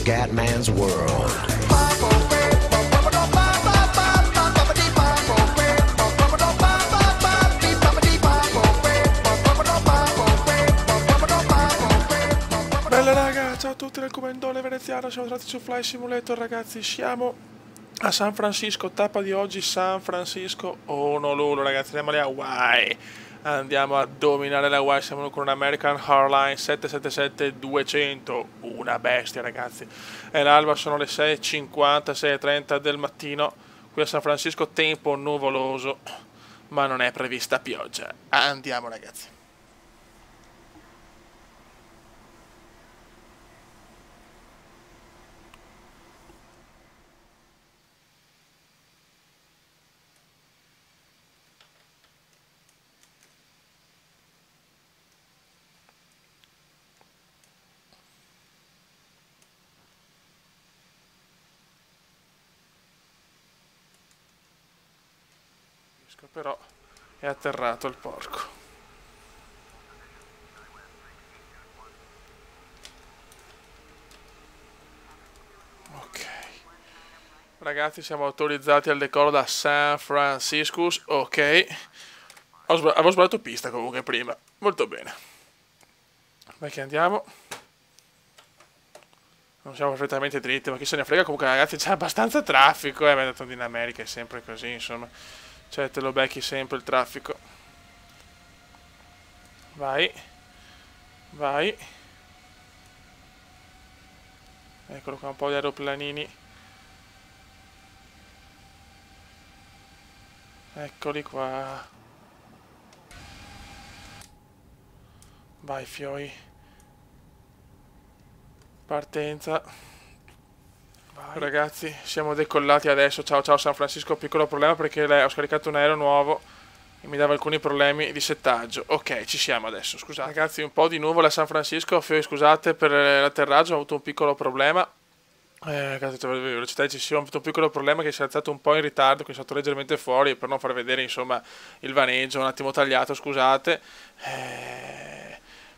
Scatman's World. Bella raga, ciao a tutti del Comendone veneziano, siamo tornati su Flight Simulator ragazzi, siamo a San Francisco, tappa di oggi San Francisco Honolulu ragazzi, andiamo alle Hawaii, andiamo a dominare le Hawaii, siamo con un American Airlines 777-200, una bestia ragazzi, è l'alba, sono le 6:50, 6:30 del mattino, qui a San Francisco tempo nuvoloso, ma non è prevista pioggia, andiamo ragazzi. Però è atterrato il porco. Ok ragazzi, siamo autorizzati al decollo da San Francisco. Ok, avevo sbagliato pista comunque prima, molto bene. Vai che andiamo. Non siamo perfettamente dritti, ma chi se ne frega, comunque ragazzi c'è abbastanza traffico, ma tanto in America è sempre così, insomma, cioè te lo becchi sempre il traffico. Vai, vai, eccolo qua, un po' di aeroplanini, eccoli qua, vai fioi, partenza. Ragazzi, siamo decollati adesso, ciao ciao San Francisco, piccolo problema perché ho scaricato un aereo nuovo e mi dava alcuni problemi di settaggio. Ok, ci siamo adesso, scusate. Ragazzi, un po' di nuvole a San Francisco, scusate per l'atterraggio, ho avuto un piccolo problema. Velocità eccessiva, ho avuto un piccolo problema che si è alzato un po' in ritardo, quindi sono stato leggermente fuori per non far vedere insomma il vaneggio, un attimo tagliato, scusate.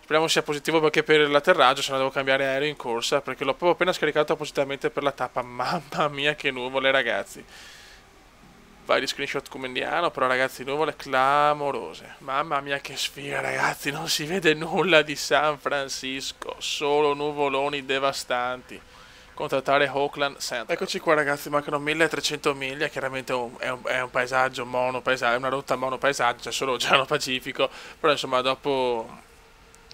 Speriamo sia positivo perché per l'atterraggio se no devo cambiare aereo in corsa perché l'ho proprio appena scaricato appositamente per la tappa. Mamma mia che nuvole ragazzi. Vai di screenshot comendiano, però ragazzi nuvole clamorose. Mamma mia che sfiga ragazzi, non si vede nulla di San Francisco, solo nuvoloni devastanti. Contattare Oakland Center. Eccoci qua ragazzi, mancano 1300 miglia, chiaramente è un paesaggio monopaesaggio, è una rotta monopaesaggio, c'è solo Oceano Pacifico, però insomma dopo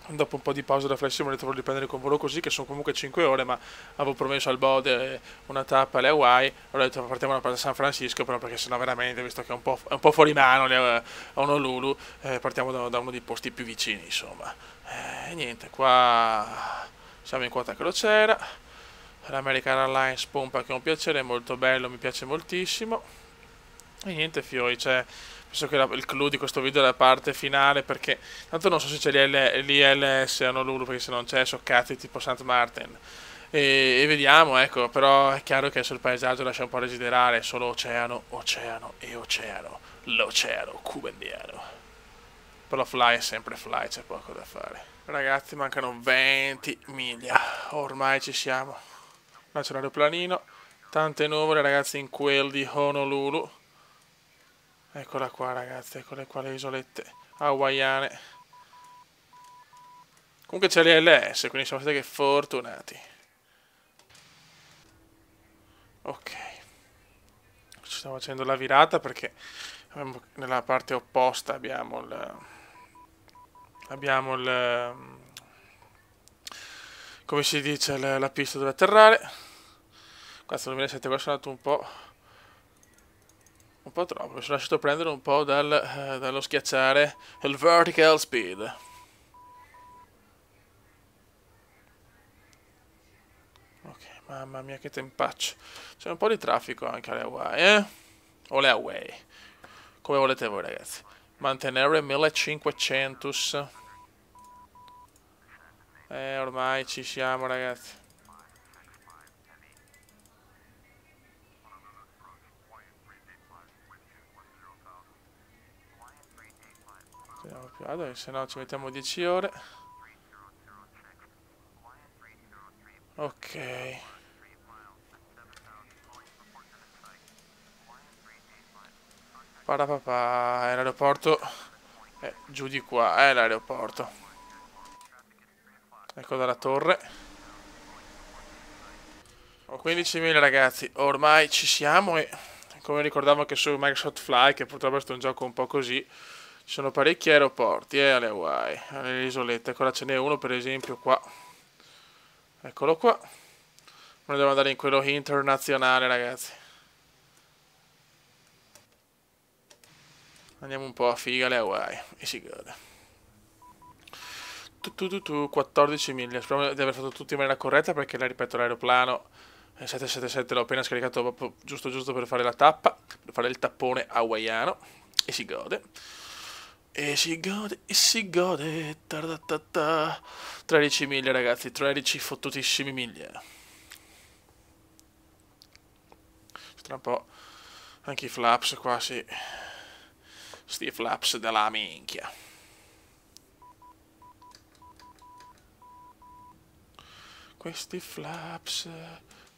un po' di pausa da Flight Simulator volevo riprendere con volo così, che sono comunque 5 ore, ma avevo promesso al Bode una tappa alle Hawaii, ho detto partiamo da San Francisco, però perché sennò veramente, visto che è un po' fuori mano a Honolulu, partiamo da uno dei posti più vicini, insomma. E niente, qua siamo in quota crociera, l'American Airlines pompa che è un piacere, è molto bello, mi piace moltissimo. E niente fioi, cioè, penso che il clou di questo video è la parte finale perché tanto non so se c'è l'ILS a Honolulu perché se non c'è so cazzi tipo St. Martin e vediamo ecco, però è chiaro che sul paesaggio lascia un po' desiderare, solo oceano, oceano e oceano, l'oceano cubendiano, però fly è sempre fly, c'è poco da fare. Ragazzi mancano 20 miglia, ormai ci siamo, là c'è un aeroplanino, tante nuvole ragazzi in quel di Honolulu. Eccola qua ragazzi, eccole qua le isolette hawaiane. Comunque c'è l'ILS, quindi siamo stati che fortunati. Ok. Ci stiamo facendo la virata perché nella parte opposta abbiamo come si dice, la pista dove atterrare. Questo 2007 qua sono andato un po' troppo, mi sono lasciato prendere un po' dallo schiacciare il vertical speed. Ok, mamma mia che tempaccio. C'è un po' di traffico anche alle Hawaii, o le Hawaii, come volete voi ragazzi. Mantenere 1500. Ormai ci siamo ragazzi. Allora, se no ci mettiamo 10 ore. Ok. Parapapà, l'aeroporto è giù di qua, è l'aeroporto. Ecco dalla torre. Ho 15.000 ragazzi, ormai ci siamo e come ricordavo anche su Microsoft Fly, che purtroppo è un gioco un po' così, ci sono parecchi aeroporti alle Hawaii, alle isolette. Ancora ce n'è uno per esempio qua. Eccolo qua. Noi dobbiamo andare in quello internazionale ragazzi. Andiamo un po' a figa alle Hawaii e si gode. 14 miglia, speriamo di aver fatto tutto in maniera corretta perché, ripeto, l'aeroplano 777 l'ho appena scaricato proprio giusto per fare la tappa, per fare il tappone hawaiano e si gode. E si gode, e si gode. 13 miglia ragazzi, 13 fottutissimi miglia. Tra un po' anche i flaps qua, sì. Sti flaps della minchia. Questi flaps,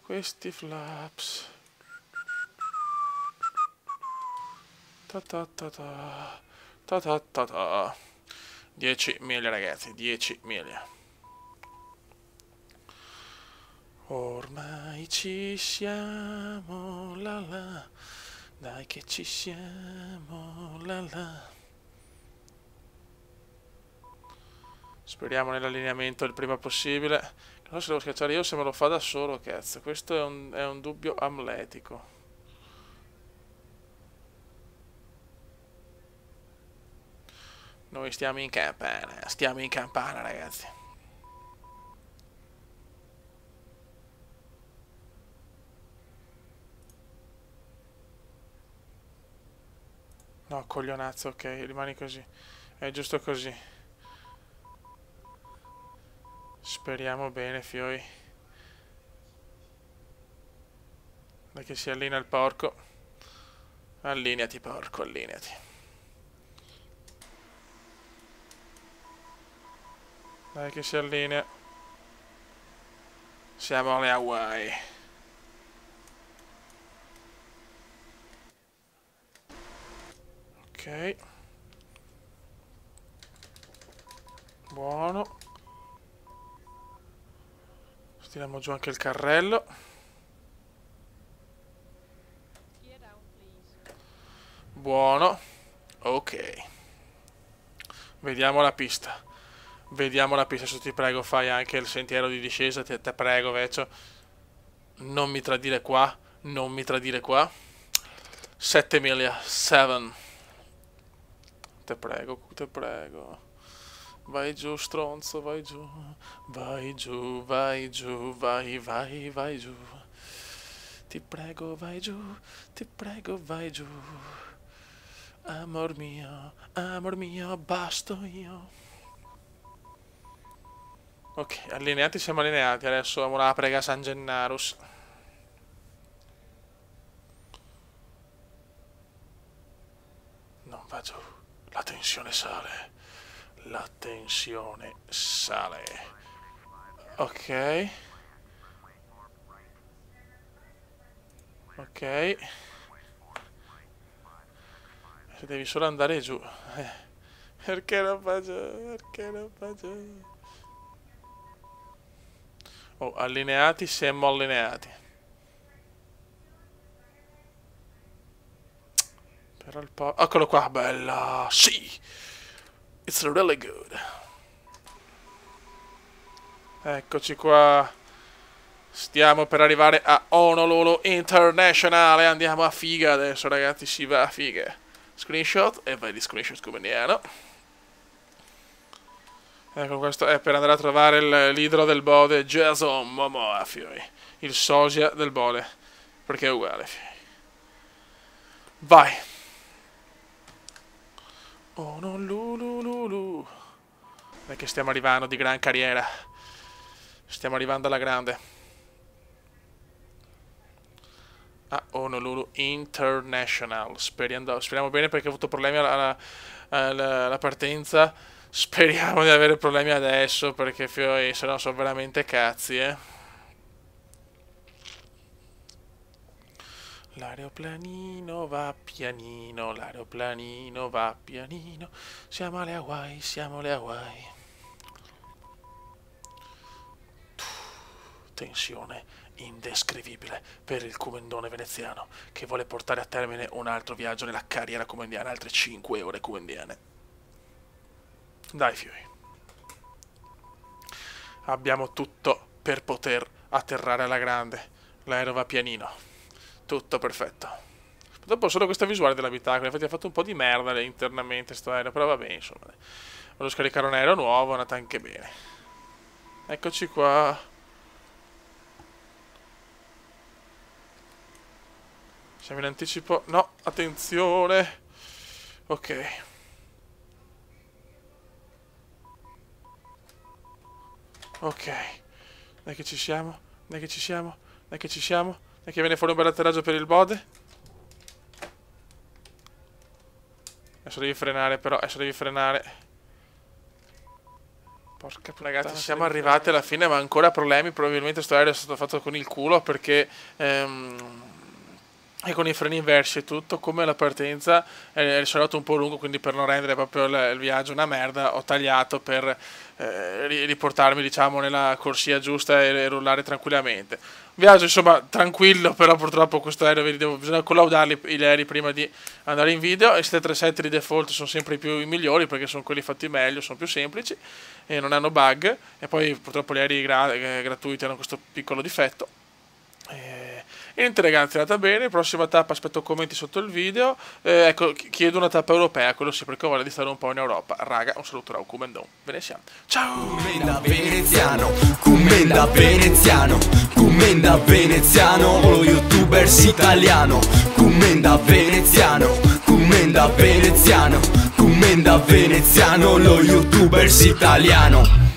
questi flaps. Ta ta ta ta. Ta ta ta ta. 10 miglia ragazzi, 10 miglia. Ormai ci siamo, la la. Dai che ci siamo, la la. Speriamo nell'allineamento il prima possibile. Non so se devo schiacciare io, se me lo fa da solo, cazzo. Questo è un dubbio amletico. Noi stiamo in campana ragazzi. No, coglionazzo, ok, rimani così. È giusto così. Speriamo bene, fioi. Dai che si allinea il porco. Allineati, porco, allineati. Dai che si allinea. Siamo alle Hawaii. Ok. Buono. Tiriamo giù anche il carrello. Buono. Ok. Vediamo la pista. Vediamo la pista. Se ti prego fai anche il sentiero di discesa. Te prego, vecchio. Non mi tradire qua. Non mi tradire qua. 7 miglia. 7. Te prego, te prego. Vai giù, stronzo, vai giù. Vai giù, vai giù, vai giù. Ti prego, vai giù. Ti prego, vai giù. Amor mio, basto io. Ok, allineati, siamo allineati. Adesso amo la prega San Gennarus. Non va giù. La tensione sale. La tensione sale. Ok. Ok. Se devi solo andare giù. Perché non va giù? Perché non va giù? Oh, allineati, siamo allineati. Però il po'... Eccolo qua, bella! Sì! It's really good. Eccoci qua. Stiamo per arrivare a Honolulu International. Andiamo a figa adesso, ragazzi. Si va a figa. Screenshot. E vai di screenshot come ne hanno. Ecco, questo è per andare a trovare l'idro del bode Jason Momoa, fioi. Il sosia del bode. Perché è uguale, fioi. Vai. Honolulu. È che stiamo arrivando di gran carriera. Stiamo arrivando alla grande. A Honolulu International. Speriamo bene perché ho avuto problemi alla partenza. Speriamo di avere problemi adesso perché se no sono veramente cazzi, L'aeroplanino va pianino, l'aeroplanino va pianino. Siamo alle Hawaii, siamo alle Hawaii. Tensione indescrivibile per il comendone veneziano che vuole portare a termine un altro viaggio nella carriera comendiana, altre 5 ore comendiane. Dai fioi. Abbiamo tutto per poter atterrare alla grande. L'aereo va pianino. Tutto perfetto. Dopo solo questa visuale della bitácora, infatti ha fatto un po' di merda internamente sto aereo, però va bene, insomma. Volevo scaricare un aereo nuovo, è andata anche bene. Eccoci qua. Siamo in anticipo. No, attenzione. Ok. Ok. Dai che ci siamo. Dai che ci siamo. Dai che ci siamo. Dai che viene fuori un bel atterraggio per il bode. Adesso devi frenare però. Adesso devi frenare. Porca puttana. Ragazzi, siamo arrivati alla fine, ma ancora problemi. Probabilmente sto aereo è stato fatto con il culo perché... e con i freni inversi e tutto, come la partenza è risolto un po' lungo, quindi per non rendere proprio il viaggio una merda ho tagliato per riportarmi, diciamo, nella corsia giusta e rullare tranquillamente. Viaggio insomma tranquillo, però purtroppo questo aereo bisogna collaudarli gli aerei prima di andare in video. E 737 di default sono sempre i migliori perché sono quelli fatti meglio, sono più semplici e non hanno bug, e poi purtroppo gli aerei gratuiti hanno questo piccolo difetto. E niente ragazzi, è andata bene. Prossima tappa, aspetto commenti sotto il video. Ecco, chiedo una tappa europea, quello sì, perché ho voglia di stare un po' in Europa. Raga, un saluto da Comendon veneziano. Ciao! Commenda veneziano, commenda veneziano, commenda veneziano, lo youtubers italiano. Commenda veneziano, commenda veneziano, commenda veneziano, lo youtubers italiano.